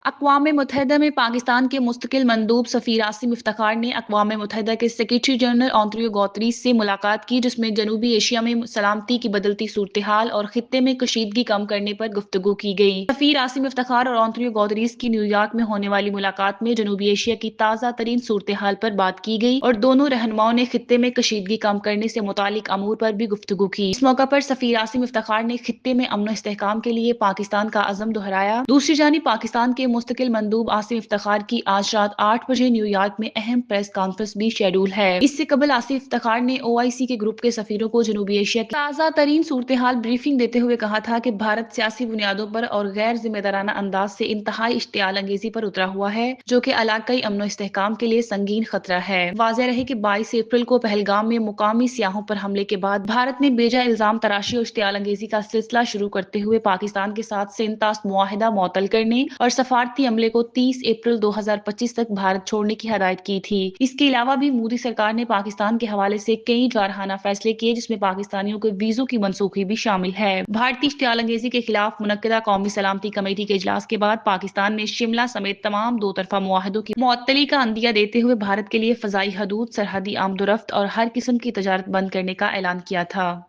अक़वाम मुत्तहिदा में पाकिस्तान के मुस्तकिल मंदूब सफ़ीर आसिम इफ्तिखार ने अक़वाम मुत्तहिदा के सेक्रेटरी जनरल एंटोनियो गुतेरेस से मुलाकात की, जिसमें जनूबी एशिया में सलामती की बदलती सूरत हाल और खित्ते में कशीदगी कम करने पर गुफ्तगू की गई। सफ़ीर आसिम इफ्तिखार और एंटोनियो गुतेरेस की न्यूयॉर्क में होने वाली मुलाकात में जनूबी एशिया की ताज़ा तरीन सूरत हाल पर बात की गई और दोनों रहनुमाओं ने खित्ते में कशीदगी कम करने से मुतालिक अमूर पर भी गुफ्तगू की। इस मौका पर सफ़ीर आसिम इफ्तिखार ने खित्ते में अमन व इस्तेहकाम के लिए पाकिस्तान का अज़म दोहराया। दूसरी जानिब पाकिस्तान के मुस्तकिल मंदूब आसिम इफ्तिखार की आज रात 8 बजे न्यूयॉर्क में अहम प्रेस कॉन्फ्रेंस भी शेड्यूल है। इससे कबल आसिम इफ्तिखार ने OIC के ग्रुप के सफीरों को जनूबी एशिया की ताज़ा तरीन सूरत हाल ब्रीफिंग देते हुए कहा था कि भारत सियासी बुनियादों पर और गैर जिम्मेदाराना अंदाज से इंतहाई इश्तियाल अंगेजी पर उतरा हुआ है, जो कि इलाकाई अमन व इस्तेहकाम के लिए संगीन खतरा है। वाज़ेह रहे कि 22 अप्रैल को पहलगाम में मुकामी सियाहों पर हमले के बाद भारत ने बेजा इल्जाम तराशी और इश्तियाल अंगेजी का सिलसिला शुरू करते हुए पाकिस्तान के साथ सेंतास मुआहिदा मुअत्तल करने और सफारती अमले को 30 अप्रैल 2025 तक भारत छोड़ने की हदायत की थी। इसके अलावा भी मोदी सरकार ने पाकिस्तान के हवाले से कई जारहाना फैसले किए, जिसमें पाकिस्तानियों के वीजों की मनसूखी भी शामिल है। भारतीय इश्तियाल अंगेजी के खिलाफ मुनक्किदा कौमी सलामती कमेटी के इजलास के बाद पाकिस्तान ने शिमला समेत तमाम दो तरफा मुआहदों की मुअत्तली का अंदिया देते हुए भारत के लिए फजाई हदूद, सरहदी आमदोरफ्त और हर किस्म की तजारत बंद करने का ऐलान किया था।